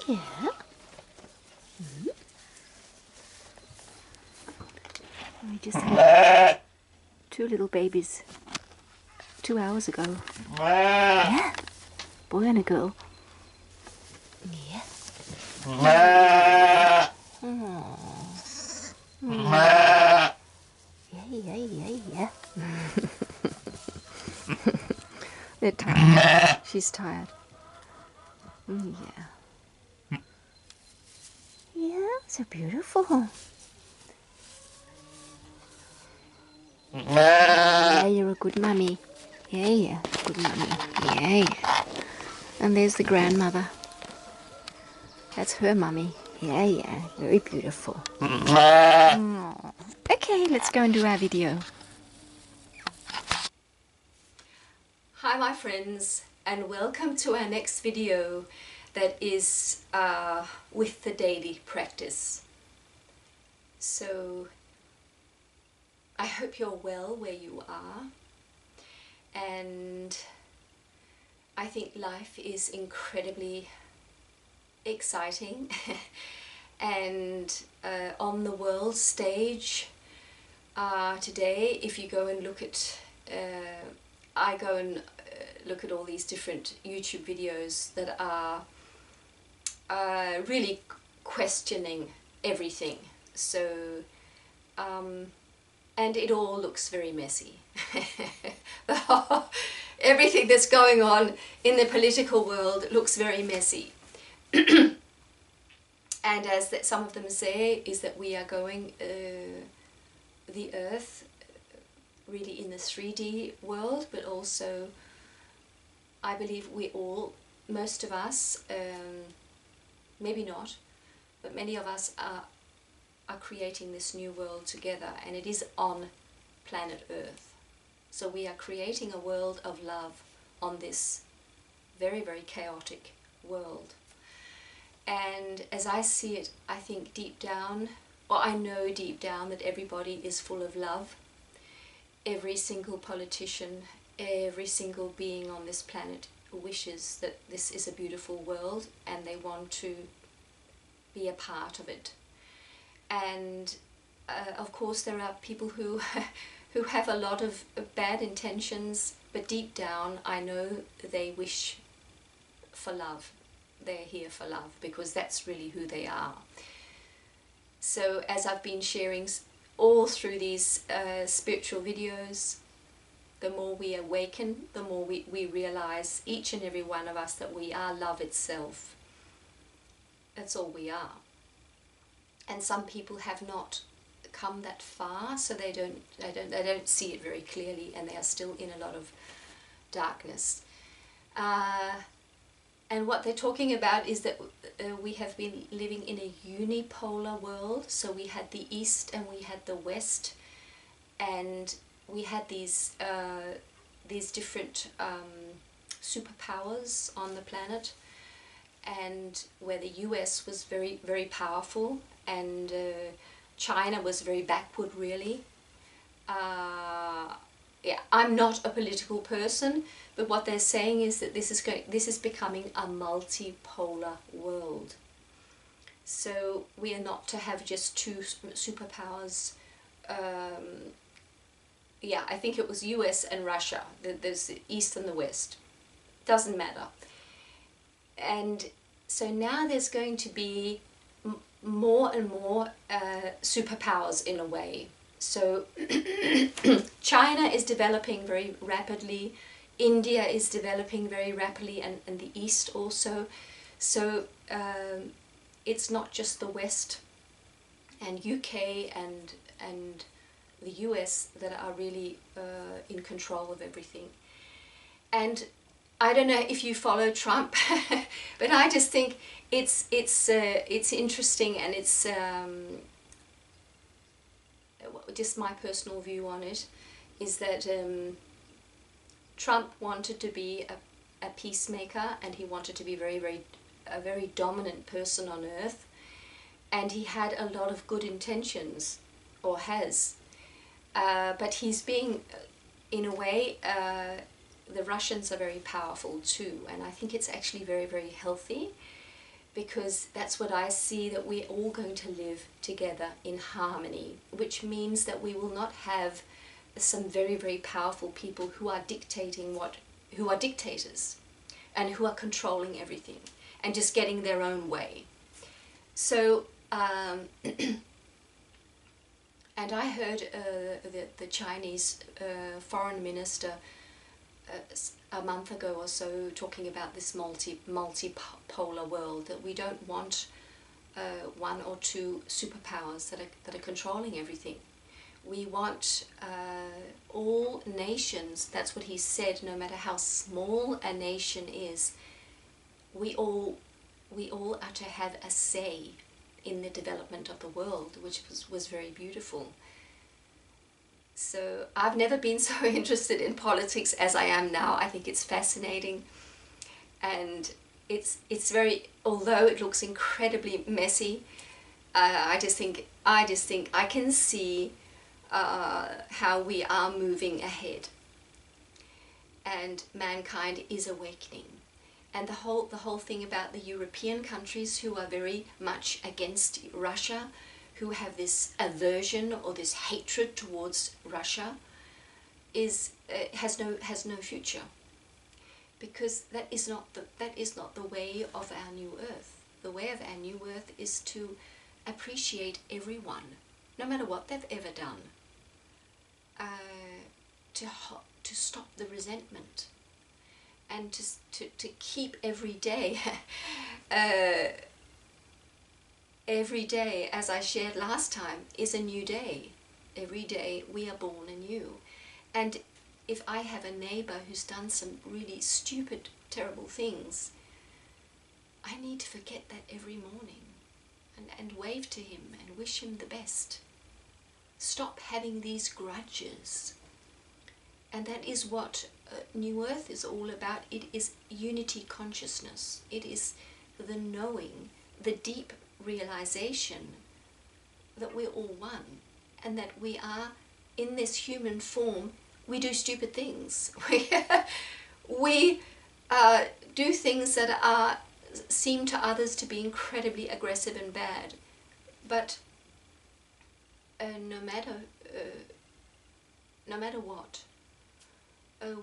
Yeah. We just had 2 little babies 2 hours ago. Yeah. Boy and a girl. Yeah. Yeah. They're tired. She's tired. Yeah. Yeah, so beautiful. Yeah, you're a good mummy. Yeah, good mummy. Yeah. And there's the grandmother. That's her mummy. Yeah, very beautiful. Aww. Okay, let's go and do our video. Hi my friends, and welcome to our next video that is with the daily practice. So I hope you're well where you are, and I think life is incredibly exciting and on the world stage today, if you go and look at I go and look at all these different YouTube videos that are really questioning everything. So and it all looks very messy. Everything that's going on in the political world looks very messy. And as that some of them say, is that we are going the earth really in the 3D world, but also I believe we all, most of us, maybe not, but many of us are creating this new world together, and it is on planet Earth. So we are creating a world of love on this very, very chaotic world. And as I see it, I think deep down, or I know deep down, that everybody is full of love. Every single politician, every single being on this planet wishes that this is a beautiful world, and they want to be a part of it. And of course there are people who who have a lot of bad intentions, but deep down I know they wish for love. They're here for love, because that's really who they are. So as I've been sharing all through these spiritual videos, the more we awaken, the more we realize, each and every one of us, that we are love itself. That's all we are. And some people have not come that far, so they don't see it very clearly, and they are still in a lot of darkness. And what they're talking about is that we have been living in a unipolar world. So we had the East and we had the West, and we had these different superpowers on the planet, and where the US was very, very powerful, and China was very backward, really. Yeah, I'm not a political person, but what they're saying is that this is becoming a multipolar world. So we are not to have just 2 superpowers. Yeah, I think it was US and Russia. There's the East and the West. Doesn't matter. And so now there's going to be more and more superpowers in a way. So China is developing very rapidly, India is developing very rapidly, and the East also. So it's not just the West and UK and the US that are really in control of everything. And I don't know if you follow Trump, but I just think it's interesting, and it's just my personal view on it is that Trump wanted to be a peacemaker, and he wanted to be a very dominant person on earth, and he had a lot of good intentions, or has, but he's being, in a way, the Russians are very powerful too, and I think it's actually very, very healthy because that's what I see, that we're all going to live together in harmony, which means that we will not have some very, very powerful people who are who are dictators and who are controlling everything and just getting their own way. So, and I heard the Chinese foreign minister a month ago or so talking about this multipolar world, that we don't want one or two superpowers that are controlling everything. We want all nations, that's what he said, no matter how small a nation is, we all are to have a say in the development of the world, which was very beautiful. So I've never been so interested in politics as I am now. I think it's fascinating, and it's very, although it looks incredibly messy, I just think I can see how we are moving ahead, and mankind is awakening. And the whole thing about the European countries who are very much against Russia, who have this aversion or this hatred towards Russia, has no future, because that is not the way of our new earth. The way of our new earth is to appreciate everyone, no matter what they've ever done, to stop the resentment, and to keep every day. Every day, as I shared last time, is a new day. Every day we are born anew. And if I have a neighbor who's done some really stupid, terrible things, I need to forget that every morning and wave to him and wish him the best. Stop having these grudges. And that is what New Earth is all about. It is unity consciousness. It is the knowing, the deep realization that we're all one, and that we are in this human form. We do stupid things. We do things that seem to others to be incredibly aggressive and bad, but no matter what,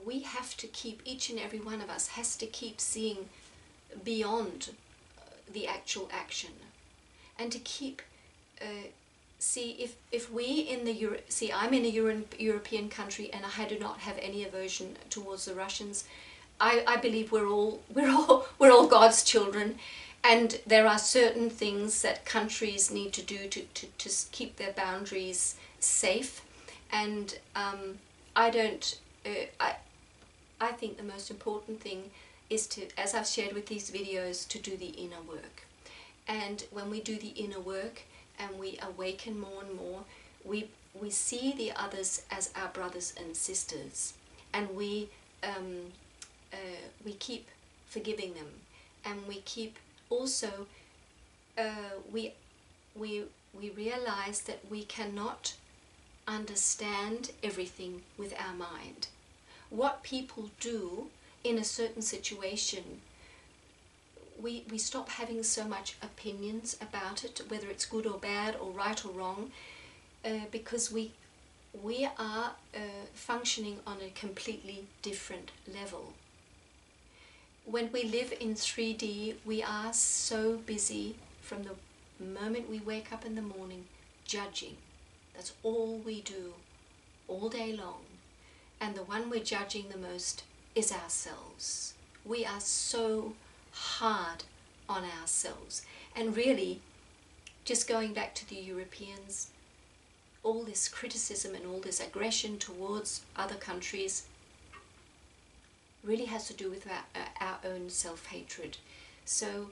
we have to keep, each and every one of us has to keep seeing beyond the actual action, and to keep see if we in the I'm in a European country, and I do not have any aversion towards the Russians. I believe we're all God's children, and there are certain things that countries need to do to keep their boundaries safe, and I think the most important thing is to, as I've shared with these videos, to do the inner work. And when we do the inner work and we awaken more and more, we see the others as our brothers and sisters, and we keep forgiving them, and we keep also we realize that we cannot understand everything with our mind. What people do in a certain situation, we stop having so much opinions about it, whether it's good or bad or right or wrong, because we are functioning on a completely different level. When we live in 3D, we are so busy from the moment we wake up in the morning, judging. That's all we do all day long. And the one we're judging the most is ourselves. We are so hard on ourselves. And really, just going back to the Europeans, all this criticism and all this aggression towards other countries really has to do with our own self-hatred. So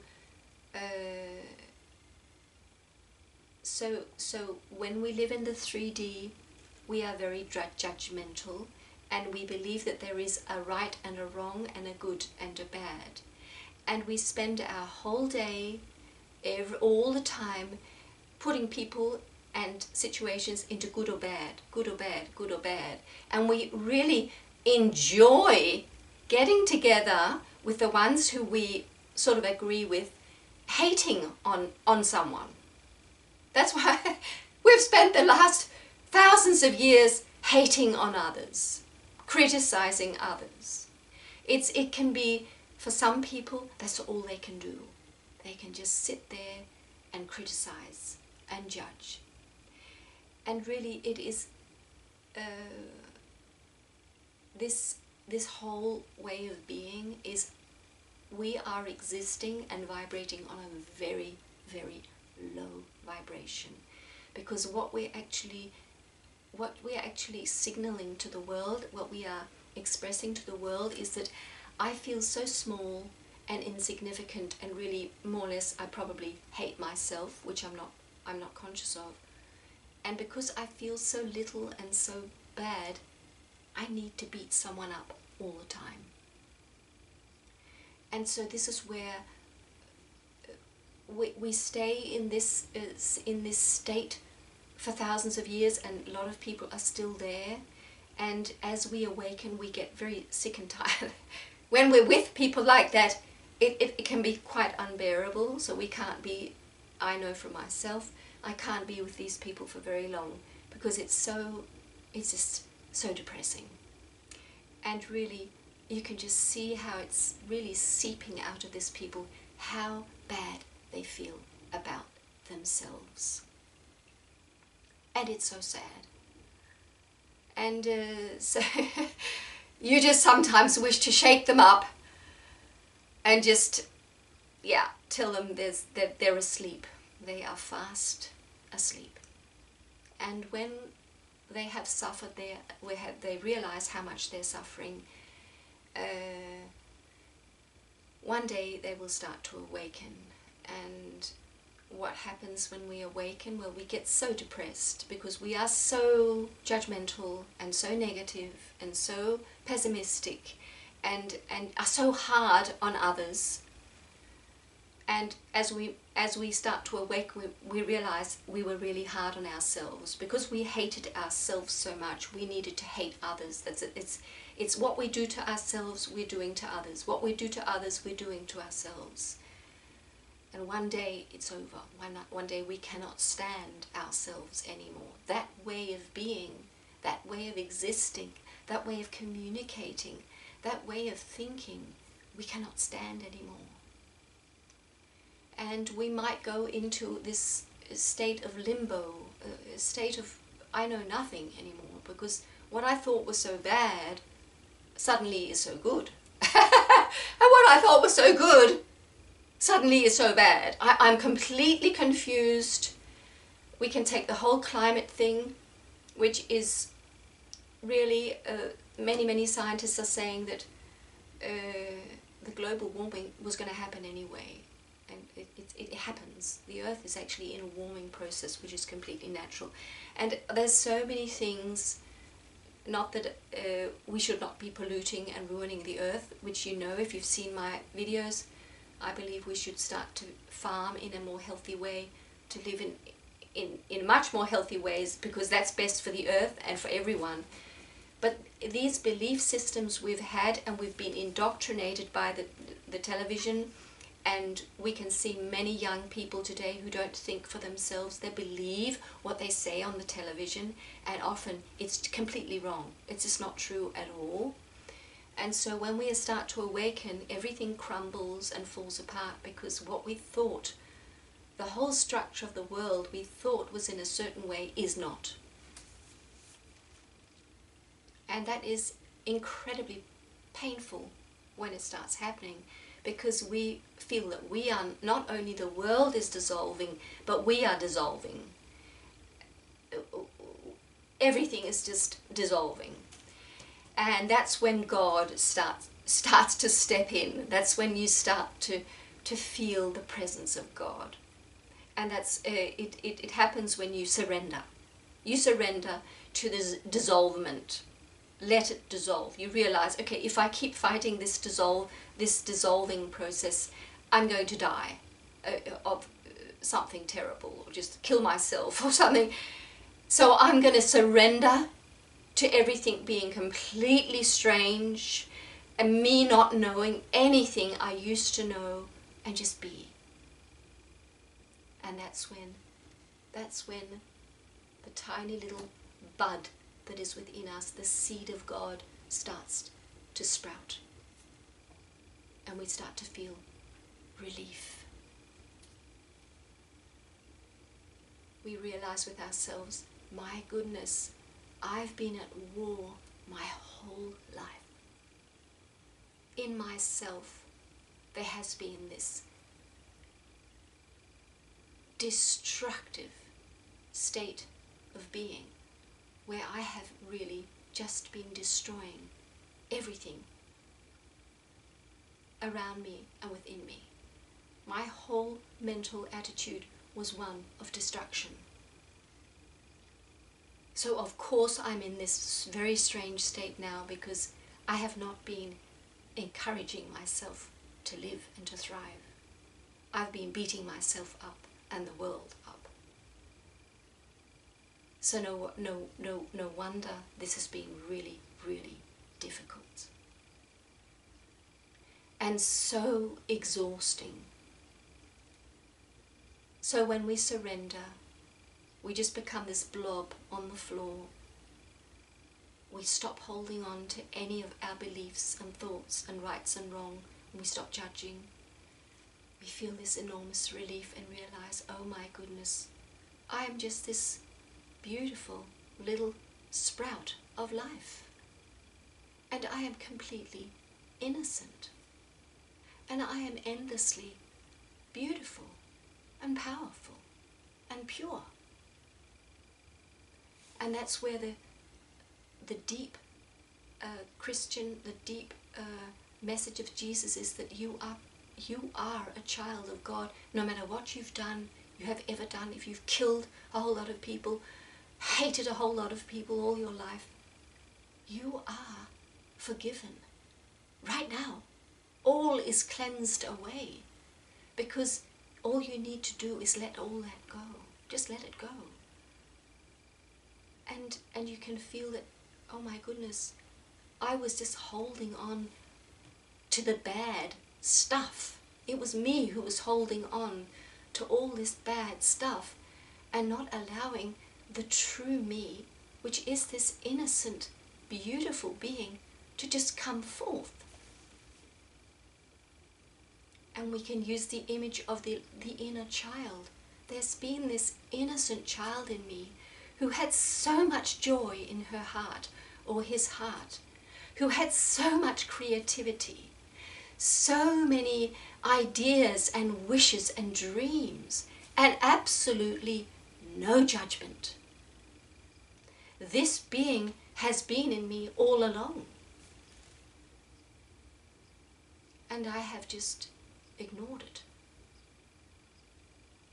when we live in the 3D, we are very judgmental, and we believe that there is a right and a wrong and a good and a bad. And we spend our whole day, all the time, putting people and situations into good or bad, good or bad, good or bad. And we really enjoy getting together with the ones who we sort of agree with hating on someone. That's why we've spent the last thousands of years hating on others, criticizing others. It can be, for some people, that's all they can do. They can just sit there and criticize and judge. And really it is this whole way of being is we are existing and vibrating on a very, very low vibration, because what we're actually signaling to the world, what we are expressing to the world, is that I feel so small and insignificant, and really more or less I probably hate myself, which I'm not conscious of. And because I feel so little and so bad, I need to beat someone up all the time. And so this is where we stay in this state for thousands of years, and a lot of people are still there. And as we awaken, we get very sick and tired. When we're with people like that, it can be quite unbearable. So we can't be, I know for myself, I can't be with these people for very long, because it's just so depressing. And really, you can just see how it's really seeping out of these people, how bad they feel about themselves. And it's so sad. And so you just sometimes wish to shake them up and just, yeah, tell them that they're asleep. They are fast asleep. And when they have suffered, they realize how much they're suffering. One day they will start to awaken. And what happens when we awaken? Well, we get so depressed because we are so judgmental and so negative and so pessimistic and are so hard on others. And as we start to awake, we realize we were really hard on ourselves, because we hated ourselves so much. We needed to hate others. It's what we do to ourselves, we're doing to others. What we do to others, we're doing to ourselves. And one day it's over. One day we cannot stand ourselves anymore. That way of being, that way of existing, that way of communicating, that way of thinking, we cannot stand anymore. And we might go into this state of limbo, a state of I know nothing anymore, because what I thought was so bad suddenly is so good. And what I thought was so good suddenly is so bad. I'm completely confused. We can take the whole climate thing, which is really, many scientists are saying that the global warming was going to happen anyway. And it happens. The Earth is actually in a warming process, which is completely natural. And there's so many things, not that we should not be polluting and ruining the Earth, which you know, if you've seen my videos, I believe we should start to farm in a more healthy way, to live in much more healthy ways, because that's best for the Earth and for everyone. But these belief systems we've had, and we've been indoctrinated by the television, and we can see many young people today who don't think for themselves. They believe what they say on the television, and often it's completely wrong. It's just not true at all. And so when we start to awaken, everything crumbles and falls apart, because what we thought, the whole structure of the world we thought was in a certain way, is not. And that is incredibly painful when it starts happening, because we feel that we are, not only the world is dissolving, but we are dissolving. Everything is just dissolving. And that's when God starts to step in. That's when you start to feel the presence of God. And that's it happens when you surrender. You surrender to this dissolvement. Let it dissolve. You realize, okay, if I keep fighting this dissolving process, I'm going to die of something terrible, or just kill myself or something. So I'm going to surrender to everything being completely strange, and me not knowing anything I used to know, and just be. And that's when the tiny little bud that is within us, the seed of God, starts to sprout. And we start to feel relief. We realize with ourselves, my goodness, I've been at war my whole life. In myself, there has been this destructive state of being where I have really just been destroying everything around me and within me. My whole mental attitude was one of destruction. So of course I'm in this very strange state now because I have not been encouraging myself to live and to thrive. I've been beating myself up and the world up. So no wonder this has been really, really difficult. And so exhausting. So when we surrender, we just become this blob on the floor. We stop holding on to any of our beliefs and thoughts and rights and wrong, and we stop judging. We feel this enormous relief and realize, oh my goodness, I am just this beautiful little sprout of life. And I am completely innocent. And I am endlessly beautiful and powerful and pure. And that's where the deep Christian, the deep message of Jesus is that you are a child of God, no matter what you've done, you have ever done. If you've killed a whole lot of people, hated a whole lot of people all your life, you are forgiven. Right now, all is cleansed away, because all you need to do is let all that go. Just let it go. And you can feel that, oh my goodness, I was just holding on to the bad stuff. It was me who was holding on to all this bad stuff and not allowing the true me, which is this innocent, beautiful being, to just come forth. And we can use the image of the inner child. There's been this innocent child in me who had so much joy in her heart, or his heart, who had so much creativity, so many ideas and wishes and dreams, and absolutely no judgment. This being has been in me all along. And I have just ignored it.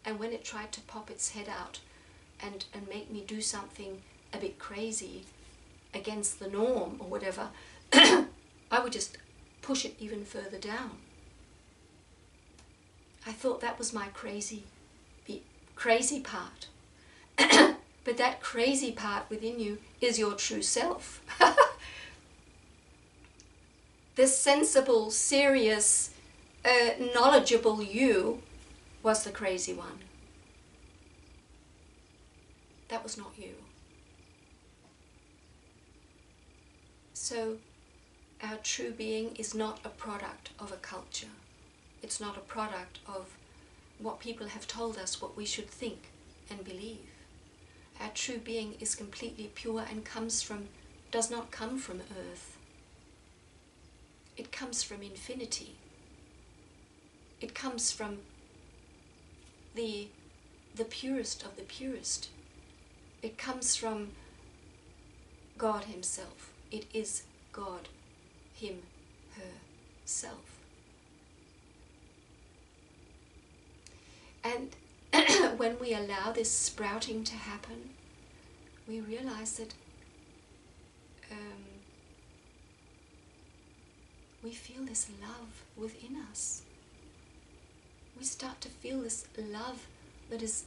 And when it tried to pop its head out and make me do something a bit crazy against the norm or whatever, I would just push it even further down. I thought that was my crazy part. But that crazy part within you is your true self. The sensible, serious, knowledgeable you was the crazy one. That was not you. So our true being is not a product of a culture. It's not a product of what people have told us what we should think and believe. Our true being is completely pure and does not come from earth. It comes from infinity. It comes from the purest of the purest. It comes from God himself. It is God, him, herself. And when we allow this sprouting to happen, we realize that we feel this love within us. We start to feel this love that is,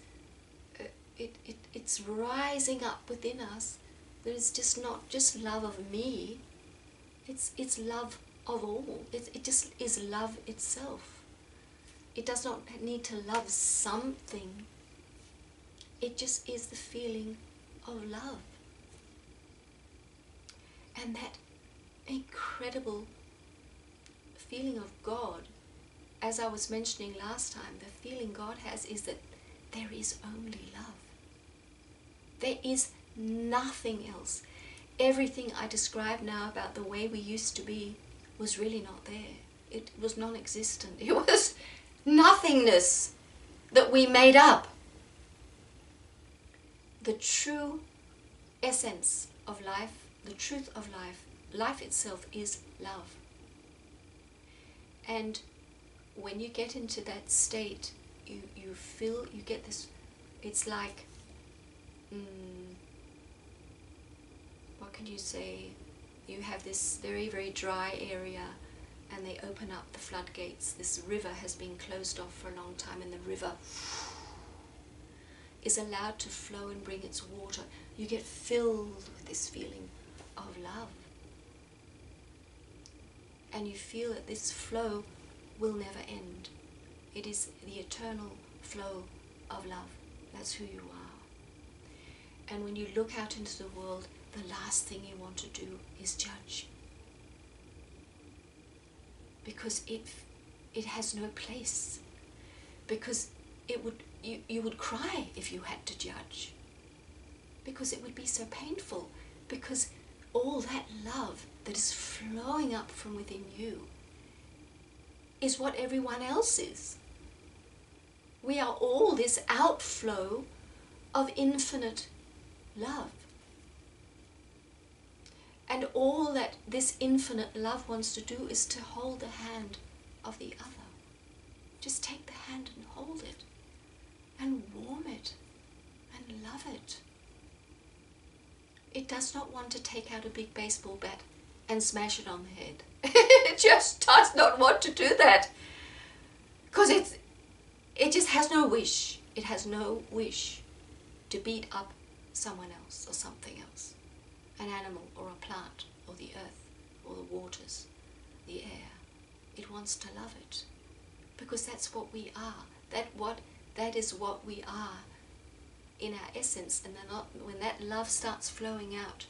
it's rising up within us. That is just not just love of me, it's love of all. It just is love itself. It does not need to love something It just is the feeling of love. And that incredible feeling of God, as I was mentioning last time, the feeling God has is that there is only love. There is nothing else. Everything I describe now about the way we used to be was really not there. It was non-existent. It was nothingness that we made up. The true essence of life, the truth of life, life itself is love. And when you get into that state, you feel, you get this, it's like, what can you say? You have this very, very dry area and they open up the floodgates. This river has been closed off for a long time and the river is allowed to flow and bring its water. You get filled with this feeling of love. And you feel that this flow will never end. It is the eternal flow of love. That's who you are. And when you look out into the world, the last thing you want to do is judge. Because it has no place. Because you would cry if you had to judge. Because it would be so painful. Because all that love that is flowing up from within you is what everyone else is. We are all this outflow of infinite love. And all that this infinite love wants to do is to hold the hand of the other. Just take the hand and hold it, and warm it, and love it. It does not want to take out a big baseball bat and smash it on the head. It just does not want to do that. Because it just has no wish. It has no wish to beat up someone else or something else. An animal or a plant or the earth or the waters, the air. It wants to love it. Because that's what we are. That is what we are in our essence. And when that love starts flowing out,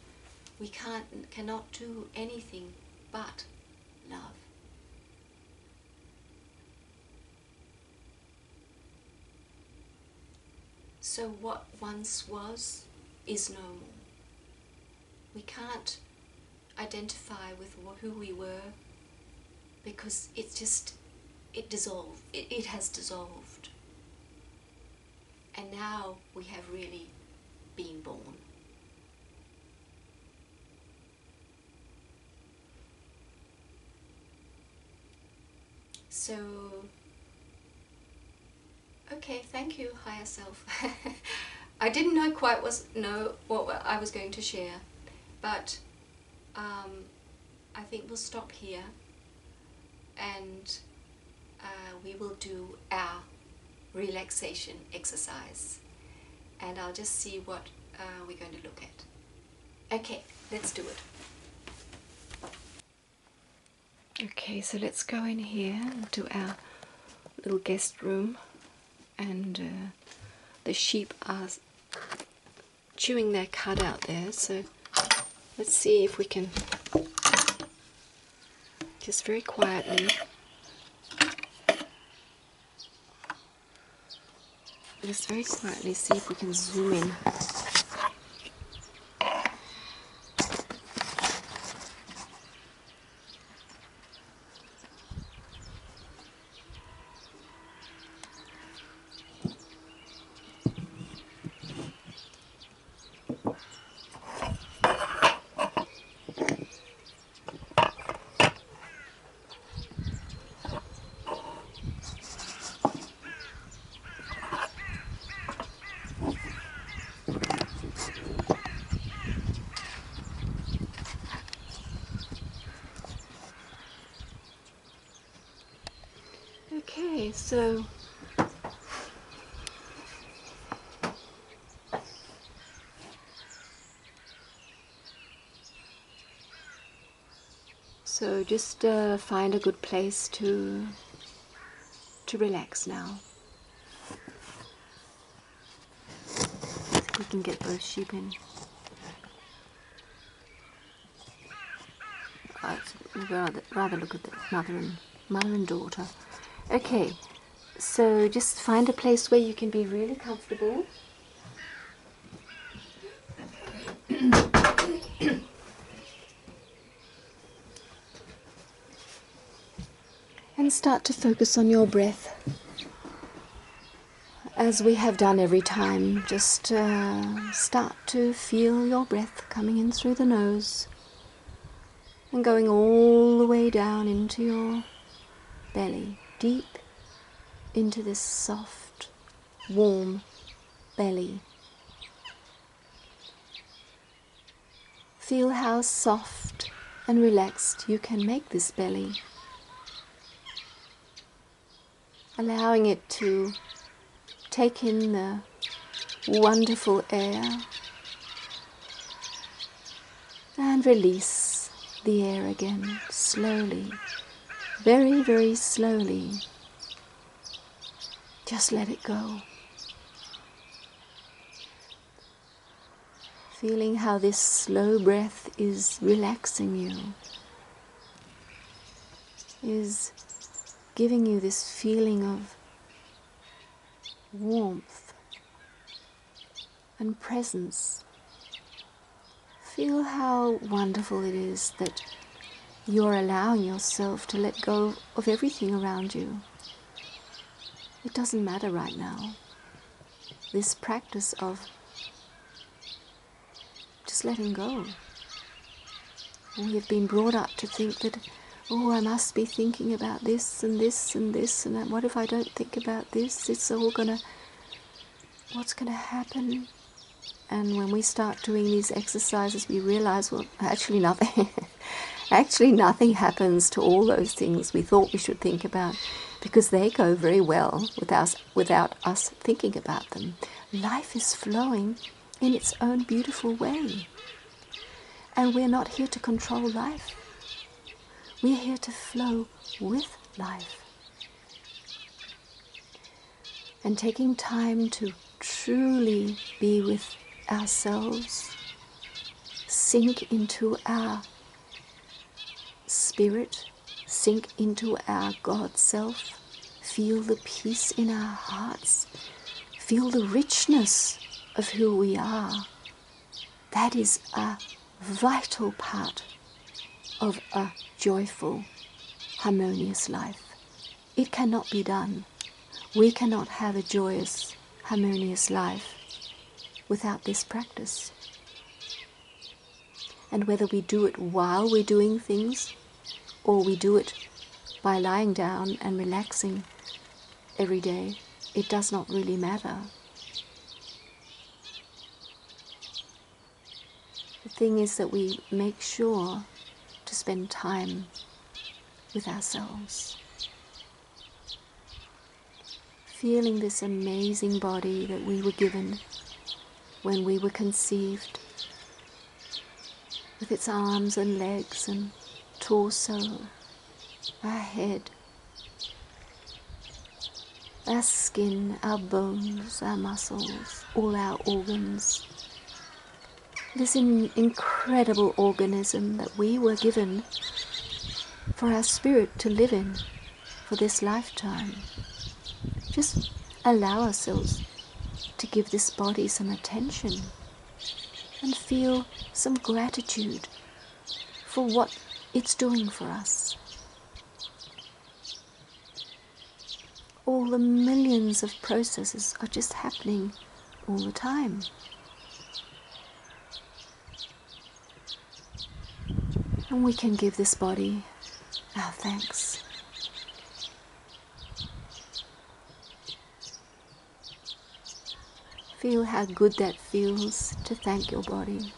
we cannot do anything but love. So what once was is no more. We can't identify with who we were because it dissolved. It has dissolved. And now we have really been born. So, okay, thank you, higher self. I didn't know quite know what I was going to share, but I think we'll stop here and we will do our relaxation exercise, and I'll just see what we're going to look at. Okay, let's do it. Okay, so let's go in here into our little guest room, and the sheep are chewing their cud out there, so let's see if we can just very quietly see if we can zoom in. Okay, so just find a good place to relax now. We can get both sheep in. I'd rather look at the mother and daughter. Okay, so just find a place where you can be really comfortable. And start to focus on your breath. As we have done every time, just start to feel your breath coming in through the nose and going all the way down into your belly, deep into this soft, warm belly. Feel how soft and relaxed you can make this belly, allowing it to take in the wonderful air and release the air again, slowly, very, very slowly. Just let it go. Feeling how this slow breath is relaxing you, is giving you this feeling of warmth and presence. Feel how wonderful it is that you're allowing yourself to let go of everything around you. It doesn't matter right now. This practice of just letting go. We have been brought up to think that, oh, I must be thinking about this and this and this, and what if I don't think about this? It's all what's gonna happen? And when we start doing these exercises, we realize, well, actually nothing. Actually nothing happens to all those things we thought we should think about, because they go very well without us thinking about them. Life is flowing in its own beautiful way. And we're not here to control life. We're here to flow with life. And taking time to truly be with ourselves, sink into our spirit, sink into our God self, feel the peace in our hearts, feel the richness of who we are. That is a vital part of a joyful, harmonious life. It cannot be done. We cannot have a joyous, harmonious life without this practice. And whether we do it while we're doing things, or we do it by lying down and relaxing every day, it does not really matter. The thing is that we make sure to spend time with ourselves, feeling this amazing body that we were given when we were conceived, with its arms and legs and torso, our head, our skin, our bones, our muscles, all our organs. This incredible organism that we were given for our spirit to live in for this lifetime. Just allow ourselves to give this body some attention and feel some gratitude for what it's doing for us. All the millions of processes are just happening all the time. And we can give this body our thanks. Feel how good that feels to thank your body.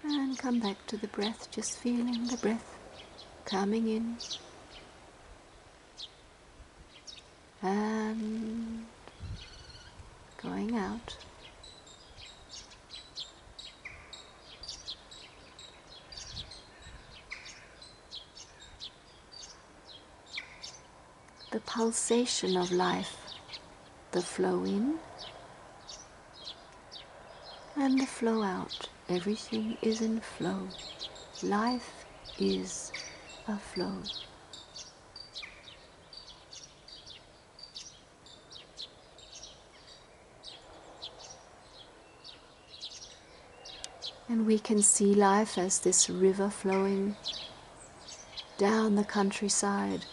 And come back to the breath, just feeling the breath coming in and going out. the pulsation of life, the flow in and the flow out. Everything is in flow. Life is a flow. And we can see life as this river flowing down the countryside.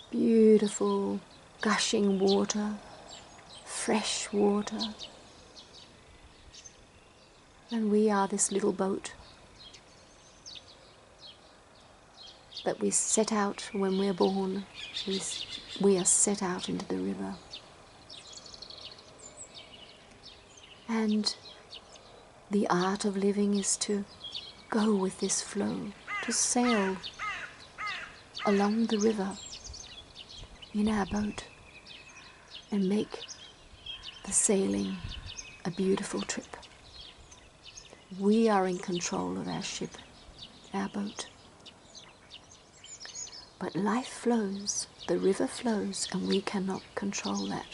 Beautiful, gushing water, fresh water. And we are this little boat that we set out when we're born. We are set out into the river. And the art of living is to go with this flow, to sail along the river in our boat and make the sailing a beautiful trip. We are in control of our ship, our boat. But life flows, the river flows, and we cannot control that.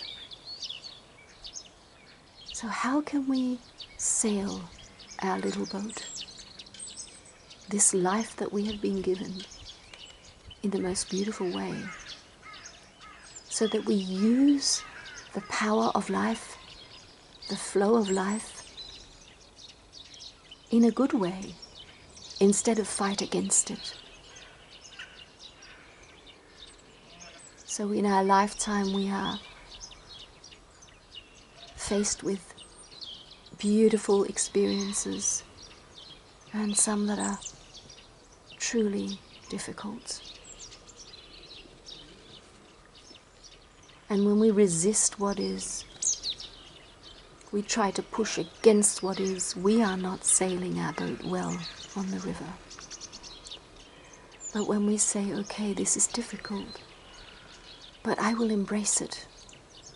So how can we sail our little boat, this life that we have been given, in the most beautiful way, so that we use the power of life, the flow of life, in a good way, instead of fight against it. So in our lifetime we are faced with beautiful experiences and some that are truly difficult. And when we resist what is, we try to push against what is, we are not sailing our boat well on the river. But when we say, okay, this is difficult, but I will embrace it.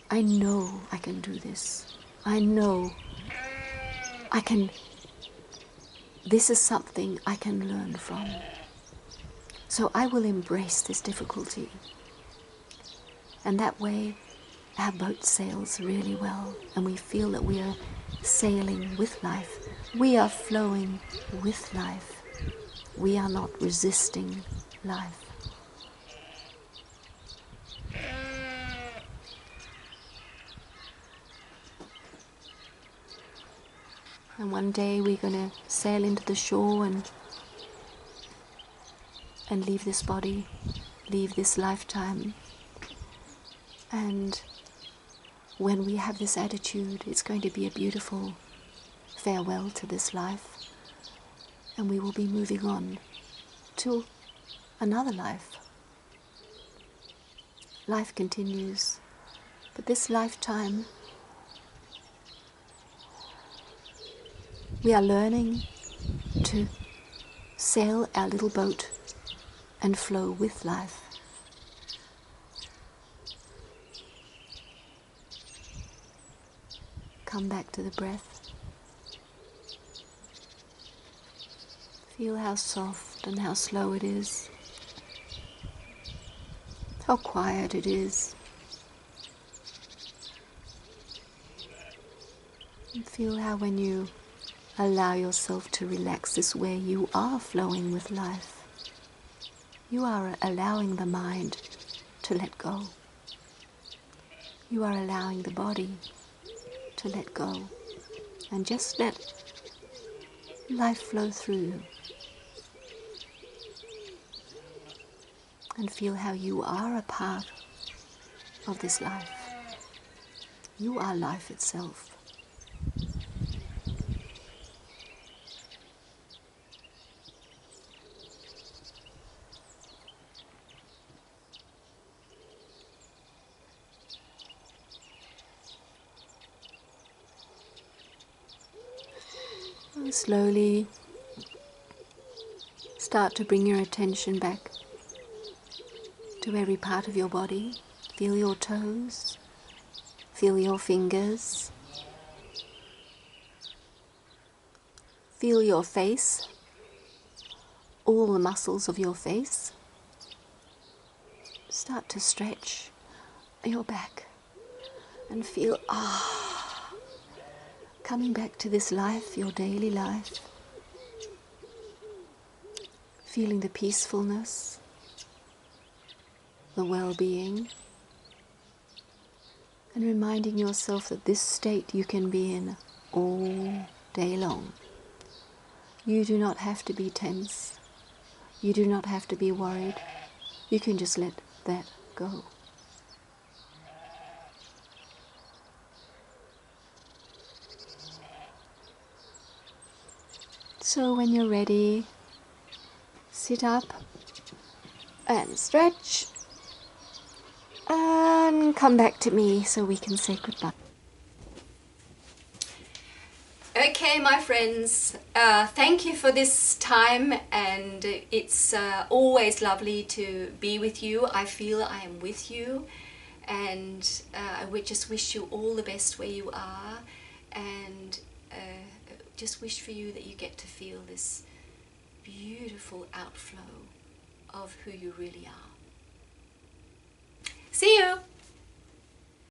I know I can do this. I know I can, this is something I can learn from. So I will embrace this difficulty. And that way our boat sails really well, and we feel that we are sailing with life. We are flowing with life. We are not resisting life. And one day we're going to sail into the shore and leave this body, leave this lifetime. And when we have this attitude, it's going to be a beautiful farewell to this life. And we will be moving on to another life. Life continues, but this lifetime we are learning to sail our little boat and flow with life. Come back to the breath. Feel how soft and how slow it is. How quiet it is. And feel how when you allow yourself to relax this way, you are flowing with life. You are allowing the mind to let go. You are allowing the body to let go. And just let life flow through you. And feel how you are a part of this life. You are life itself. And slowly start to bring your attention back to every part of your body. Feel your toes, feel your fingers, feel your face, all the muscles of your face. start to stretch your back and feel, coming back to this life, your daily life, feeling the peacefulness, the well-being, and reminding yourself that this state you can be in all day long. You do not have to be tense. You do not have to be worried. You can just let that go. So when you're ready, sit up and stretch and come back to me so we can say goodbye. Okay, my friends, thank you for this time, and it's always lovely to be with you. I feel I am with you, and I would just wish you all the best where you are, and just wish for you that you get to feel this beautiful outflow of who you really are. See you!